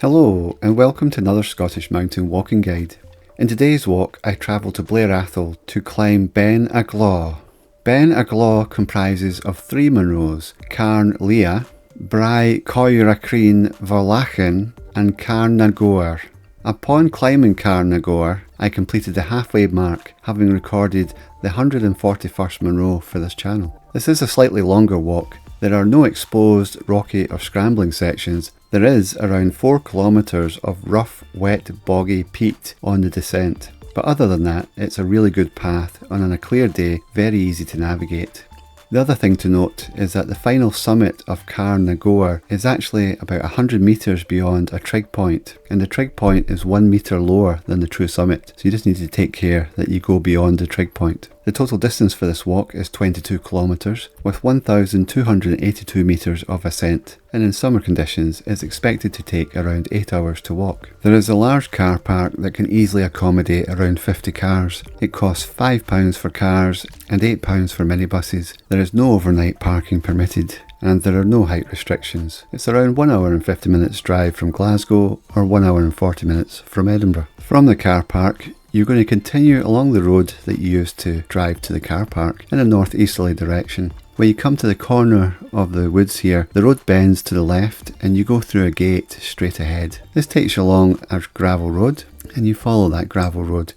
Hello and welcome to another Scottish mountain walking guide. In today's walk I travel to Blair Atholl to climb Beinn a Ghlò. Beinn a Ghlò comprises of 3 Munros, Càrn Liath, Bràigh Coire Chruinn-bhalgain and Càrn Liath. Upon climbing Càrn Liath, I completed the halfway mark, having recorded the 141st Munro for this channel. This is a slightly longer walk. There are no exposed, rocky or scrambling sections. There is around 4 kilometres of rough, wet, boggy peat on the descent. But other than that, it's a really good path and on a clear day, very easy to navigate. The other thing to note is that the final summit of Càrn Liath is actually about 100 metres beyond a trig point, and the trig point is 1 metre lower than the true summit, so you just need to take care that you go beyond the trig point. The total distance for this walk is 22 kilometres, with 1,282 metres of ascent, and in summer conditions is expected to take around 8 hours to walk. There is a large car park that can easily accommodate around 50 cars. It costs £5 for cars and £8 for minibuses. There is no overnight parking permitted, and there are no height restrictions. It's around 1 hour and 50 minutes drive from Glasgow or 1 hour and 40 minutes from Edinburgh. From the car park, you're going to continue along the road that you used to drive to the car park in a northeasterly direction. When you come to the corner of the woods here, the road bends to the left and you go through a gate straight ahead. This takes you along a gravel road and you follow that gravel road.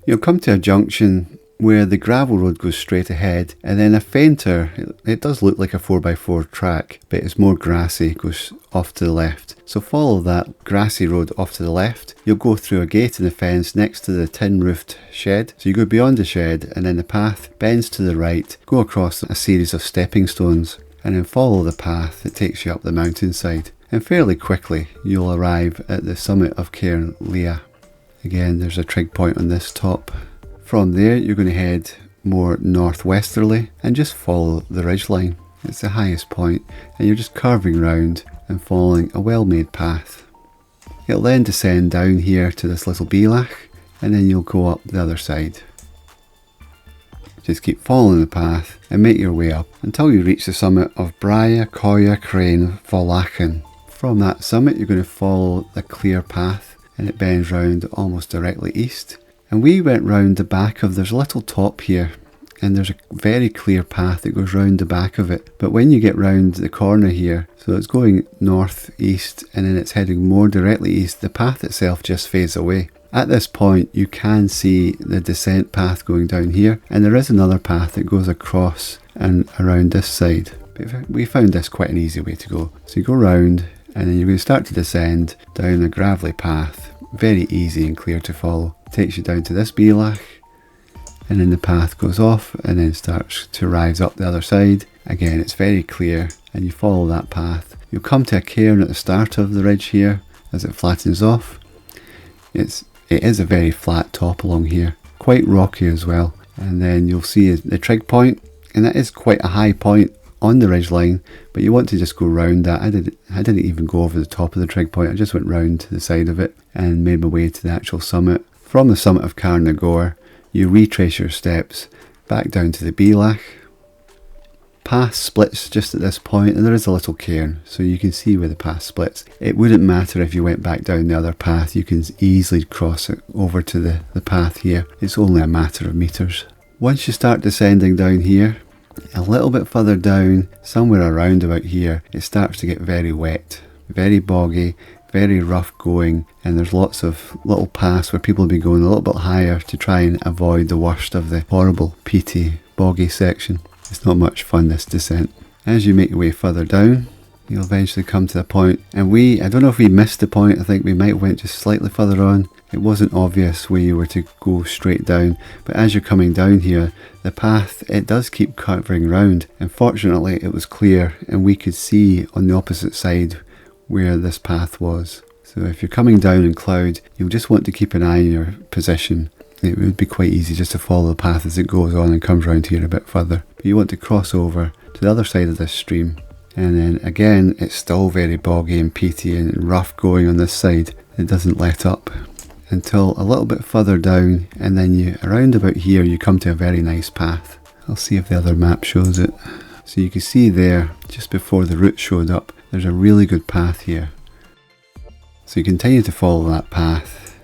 You'll come to a junction where the gravel road goes straight ahead, and then a fainter, it does look like a 4x4 track, but it's more grassy, goes off to the left. So follow that grassy road off to the left. You'll go through a gate in the fence next to the tin roofed shed. So you go beyond the shed and then the path bends to the right, go across a series of stepping stones and then follow the path that takes you up the mountainside. And fairly quickly you'll arrive at the summit of Càrn Liath. Again, there's a trig point on this top. From there you're going to head more northwesterly and just follow the ridgeline. It's the highest point and you're just curving round and following a well-made path. It'll then descend down here to this little Beinn and then you'll go up the other side. Just keep following the path and make your way up until you reach the summit of Bràigh Coire Chruinn-bhalgain. From that summit you're going to follow the clear path and it bends round almost directly east. And we went round the back of, there's a little top here and there's a very clear path that goes round the back of it. But when you get round the corner here, so it's going north-east and then it's heading more directly east, the path itself just fades away. At this point you can see the descent path going down here, and there is another path that goes across and around this side. But we found this quite an easy way to go. So you go round and then you're going to start to descend down a gravelly path. Very easy and clear to follow. Takes you down to this Beinn and then the path goes off and then starts to rise up the other side. Again, it's very clear and you follow that path. You'll come to a cairn at the start of the ridge here as it flattens off. It is a very flat top along here, quite rocky as well. And then you'll see the trig point, and that is quite a high point on the ridge line, but you want to just go round that. I didn't even go over the top of the trig point, I just went round to the side of it and made my way to the actual summit. From the summit of Càrn Liath, you retrace your steps back down to the Beinn. Path splits just at this point and there is a little cairn, so you can see where the path splits. It wouldn't matter if you went back down the other path, you can easily cross it over to the path here. It's only a matter of metres. Once you start descending down here, a little bit further down, somewhere around about here, it starts to get very wet, very boggy, very rough going, and there's lots of little paths where people will be going a little bit higher to try and avoid the worst of the horrible, peaty, boggy section. It's not much fun, this descent. As you make your way further down, you'll eventually come to a point, and I don't know if we missed the point, I think we might have went just slightly further on. It wasn't obvious where you were to go straight down, but as you're coming down here, the path, it does keep curving round, and fortunately it was clear and we could see on the opposite side where this path was. So if you're coming down in cloud, you'll just want to keep an eye on your position. It would be quite easy just to follow the path as it goes on and comes round here a bit further. But you want to cross over to the other side of this stream. And then again, it's still very boggy and peaty and rough going on this side. It doesn't let up until a little bit further down, and then around about here you come to a very nice path. I'll see if the other map shows it. So you can see there, just before the route showed up, there's a really good path here. So you continue to follow that path,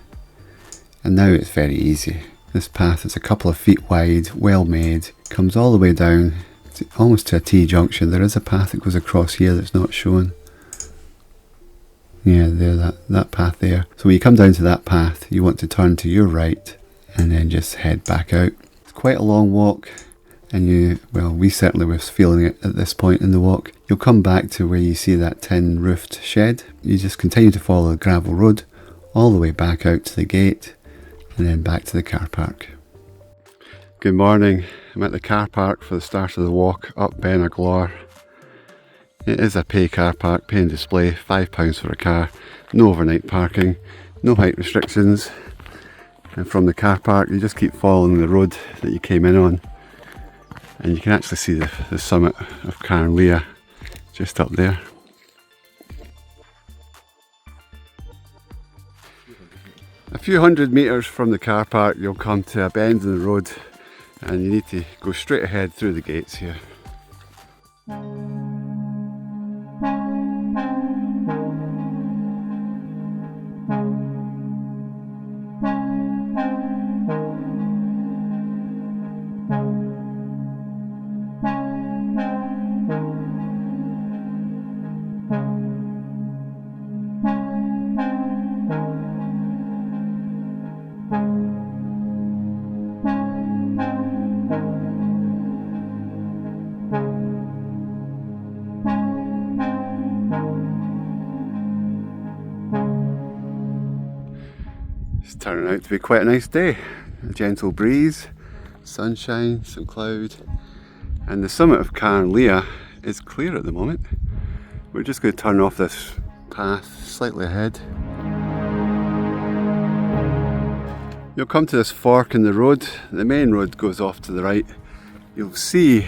and now it's very easy. This path is a couple of feet wide, well made, comes all the way down almost to a T-junction. There is a path that goes across here that's not shown. Yeah, there, that path there. So when you come down to that path, you want to turn to your right and then just head back out. It's quite a long walk, and we certainly was feeling it at this point in the walk. You'll come back to where you see that tin roofed shed. You just continue to follow the gravel road all the way back out to the gate and then back to the car park. Good morning. I'm at the car park for the start of the walk up Beinn Ghlò. It is a pay car park, pay and display, £5 for a car, no overnight parking, no height restrictions. And from the car park you just keep following the road that you came in on, and you can actually see the summit of Càrn Liath just up there. A few hundred metres from the car park you'll come to a bend in the road, and you need to go straight ahead through the gates here. It's turning out to be quite a nice day. A gentle breeze, sunshine, some cloud, and the summit of Càrn Liath is clear at the moment. We're just going to turn off this path slightly ahead. You'll come to this fork in the road. The main road goes off to the right. You'll see,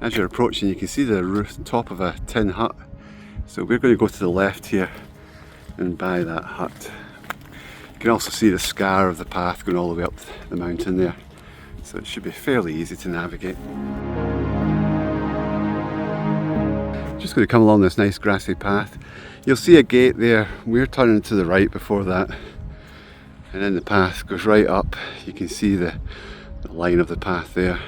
as you're approaching, you can see the roof top of a tin hut. So we're going to go to the left here and buy that hut. You can also see the scar of the path going all the way up the mountain there, so it should be fairly easy to navigate. Just going to come along this nice grassy path. You'll see a gate there. We're turning to the right before that, and then the path goes right up. You can see the line of the path there.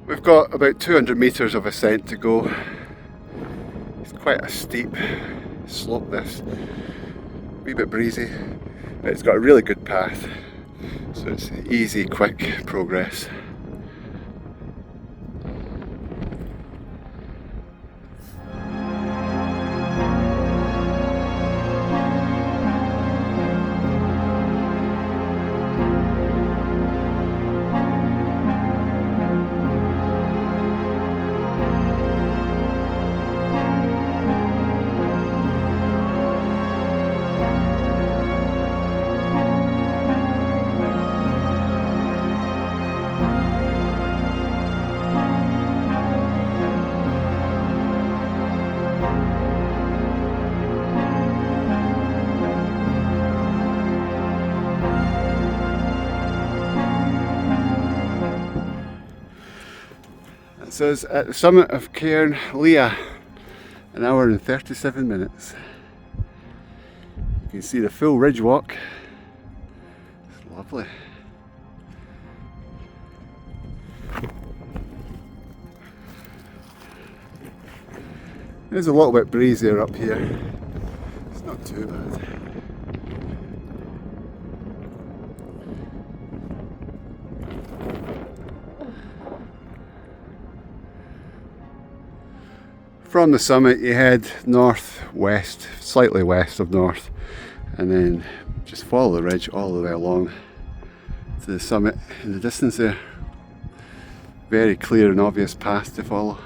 We've got about 200 metres of ascent to go. It's quite a steep slope this, a wee bit breezy, but it's got a really good path, so it's easy, quick progress. That's us at the summit of Càrn Liath, an hour and 37 minutes. You can see the full ridge walk. It's lovely. It's a little bit breezier up here. It's not too bad. From the summit you head north-west, slightly west of north, and then just follow the ridge all the way along to the summit in the distance there. Very clear and obvious path to follow.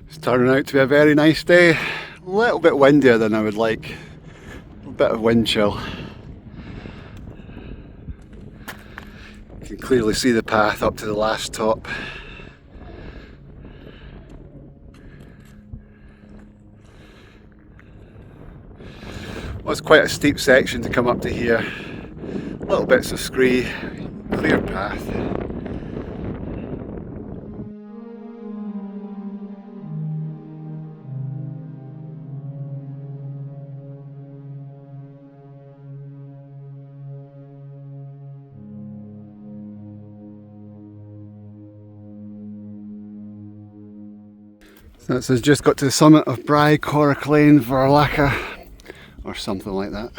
It's turning out to be a very nice day. A little bit windier than I would like. A bit of wind chill. You can clearly see the path up to the last top. Well, it's quite a steep section to come up to here. Little bits of scree, clear path. So it's just got to the summit of Bràigh Coire Chruinn-bhalgain, or something like that.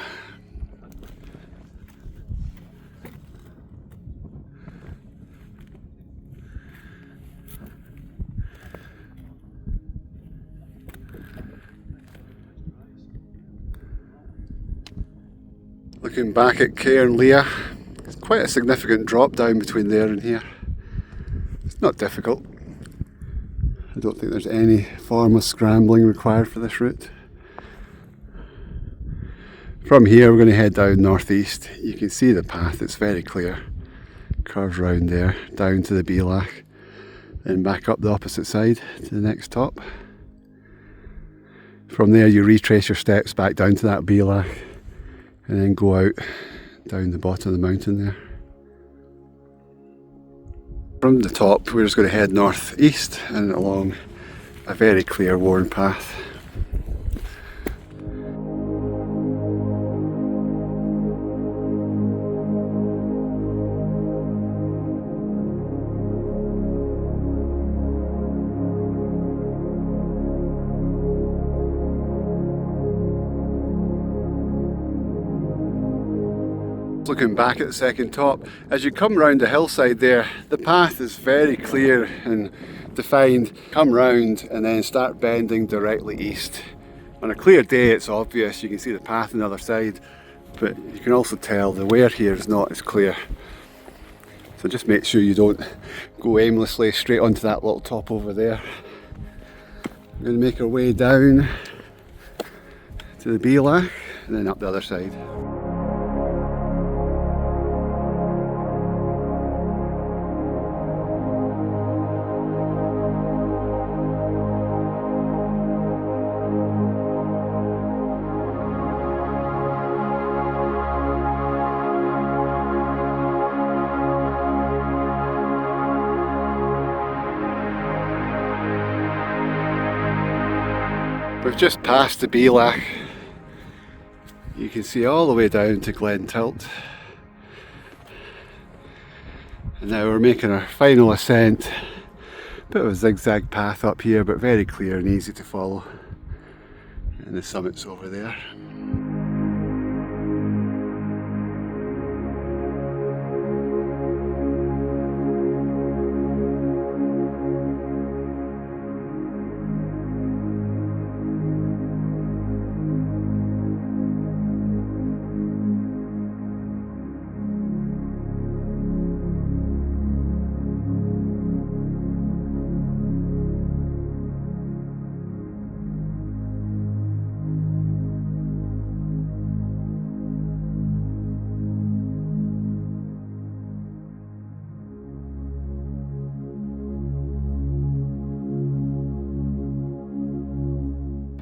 Looking back at Càrn Liath, it's quite a significant drop down between there and here. It's not difficult. I don't think there's any form of scrambling required for this route. From here we're going to head down northeast. You can see the path, it's very clear. Curves round there, down to the Ghlò, then back up the opposite side to the next top. From there you retrace your steps back down to that Ghlò and then go out down the bottom of the mountain there. From the top we're just going to head northeast and along a very clear worn path. Looking back at the second top, as you come round the hillside there, the path is very clear and defined. Come round and then start bending directly east. On a clear day it's obvious, you can see the path on the other side, but you can also tell the wear here is not as clear. So just make sure you don't go aimlessly straight onto that little top over there. We're going to make our way down to the Ghlò and then up the other side. We've just passed the Beinn. You can see all the way down to Glen Tilt. And now we're making our final ascent. Bit of a zigzag path up here, but very clear and easy to follow. And the summit's over there.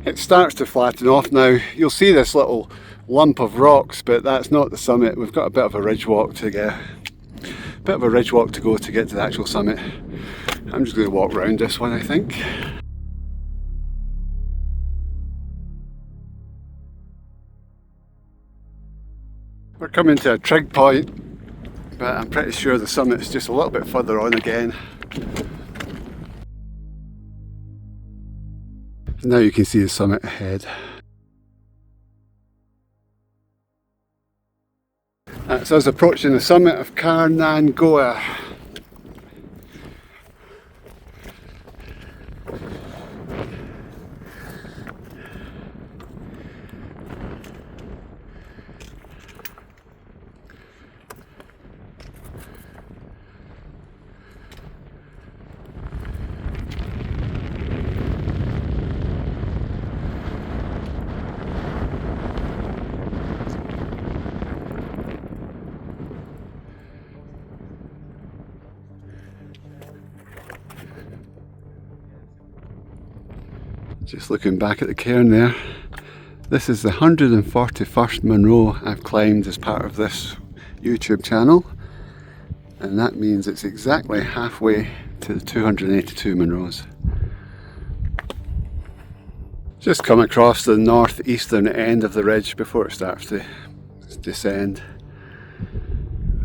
It starts to flatten off now. You'll see this little lump of rocks, but that's not the summit. We've got a bit of a ridge walk to go to get to the actual summit. I'm just going to walk around this one, I think. We're coming to a trig point, but I'm pretty sure the summit's just a little bit further on again. Now you can see the summit ahead. That's us approaching the summit of Càrn Liath. Just looking back at the cairn there, this is the 141st Munro I've climbed as part of this YouTube channel, and that means it's exactly halfway to the 282 Munros. Just come across the northeastern end of the ridge before it starts to descend.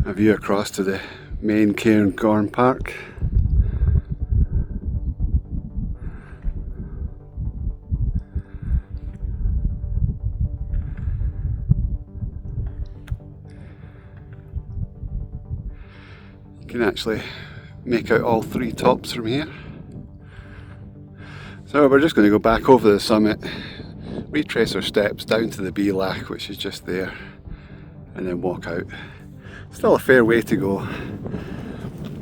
A view across to the main Cairn Gorn Park. You can actually make out all three tops from here. So we're just going to go back over the summit, retrace our steps down to the Beinn, which is just there, and then walk out. Still a fair way to go.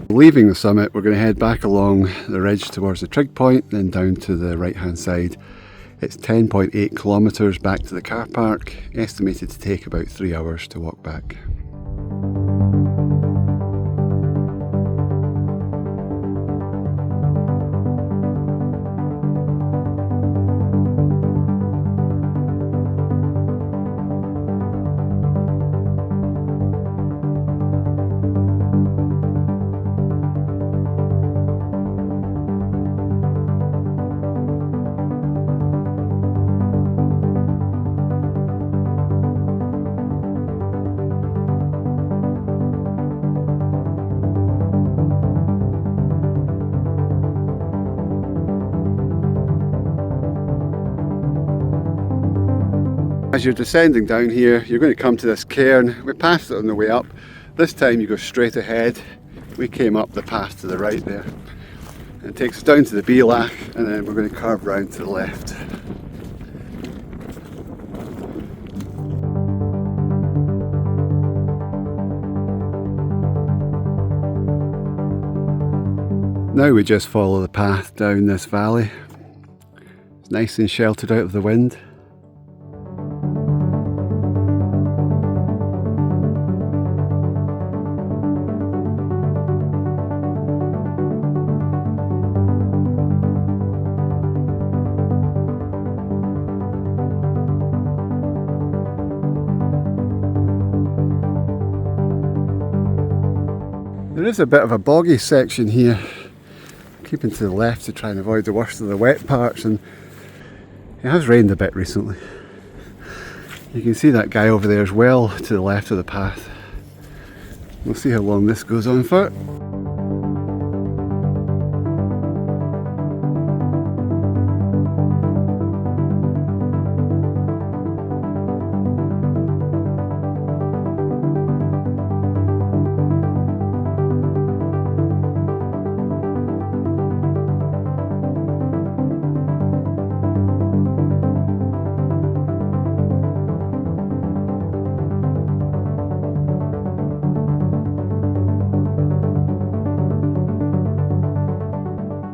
Leaving the summit, we're going to head back along the ridge towards the trig point, then down to the right hand side. It's 10.8 kilometres back to the car park, estimated to take about 3 hours to walk back. As you're descending down here, you're going to come to this cairn. We passed it on the way up. This time you go straight ahead. We came up the path to the right there. And it takes us down to the Beinn, and then we're going to curve round to the left. Now we just follow the path down this valley. It's nice and sheltered out of the wind. There is a bit of a boggy section here, keeping to the left to try and avoid the worst of the wet parts, and It has rained a bit recently. You can see that guy over there as well to the left of the path. We'll see how long this goes on for.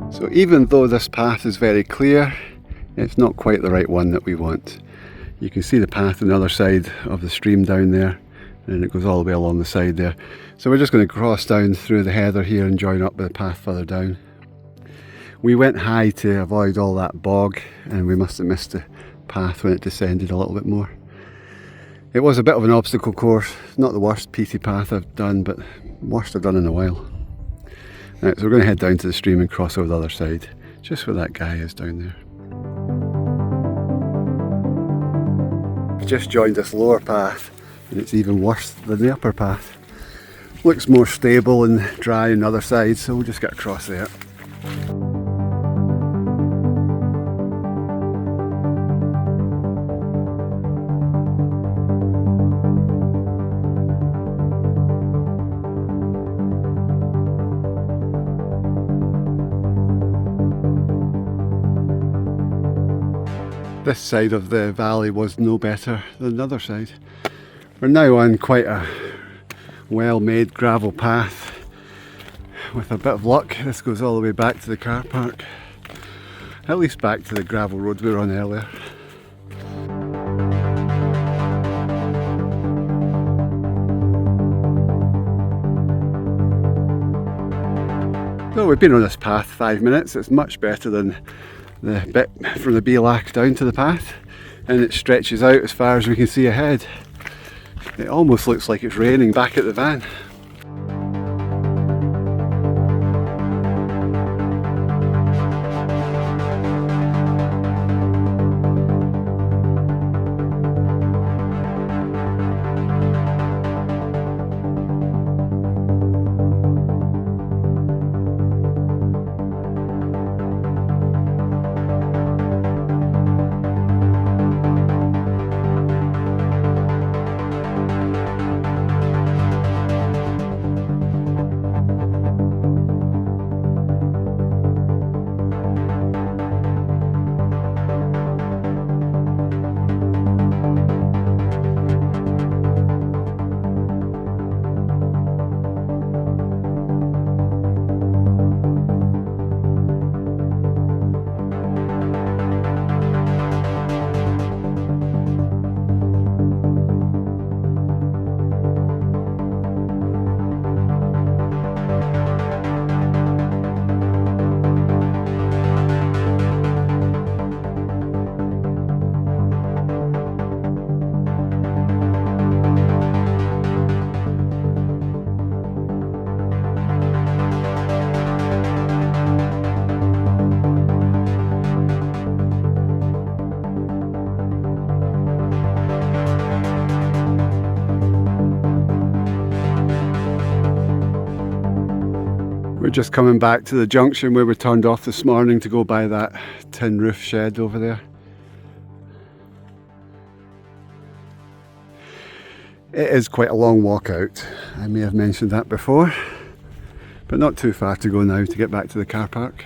So even though this path is very clear, it's not quite the right one that we want. You can see the path on the other side of the stream down there, and it goes all the way along the side there. So we're just going to cross down through the heather here and join up with the path further down. We went high to avoid all that bog, and we must have missed the path when it descended a little bit more. It was a bit of an obstacle course, not the worst PT path I've done, but worst I've done in a while. Right, so we're going to head down to the stream and cross over the other side, just where that guy is down there. I've just joined this lower path, and it's even worse than the upper path. Looks more stable and dry on the other side, so we'll just get across there. This side of the valley was no better than the other side. We're now on quite a well-made gravel path. With a bit of luck, this goes all the way back to the car park. At least back to the gravel road we were on earlier. So we've been on this path 5 minutes. It's much better than the bit from the Beinn down to the path, and it stretches out as far as we can see ahead. It almost looks like it's raining back at the van. We're just coming back to the junction where we turned off this morning to go by that tin roof shed over there. It is quite a long walk out. I may have mentioned that before, but not too far to go now to get back to the car park.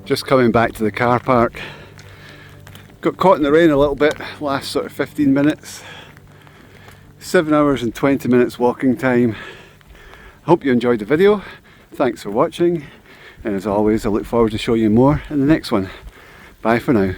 Just coming back to the car park. Got caught in the rain a little bit last sort of 15 minutes. 7 hours and 20 minutes walking time. Hope you enjoyed the video. Thanks for watching, and as always I look forward to showing you more in the next one. Bye for now.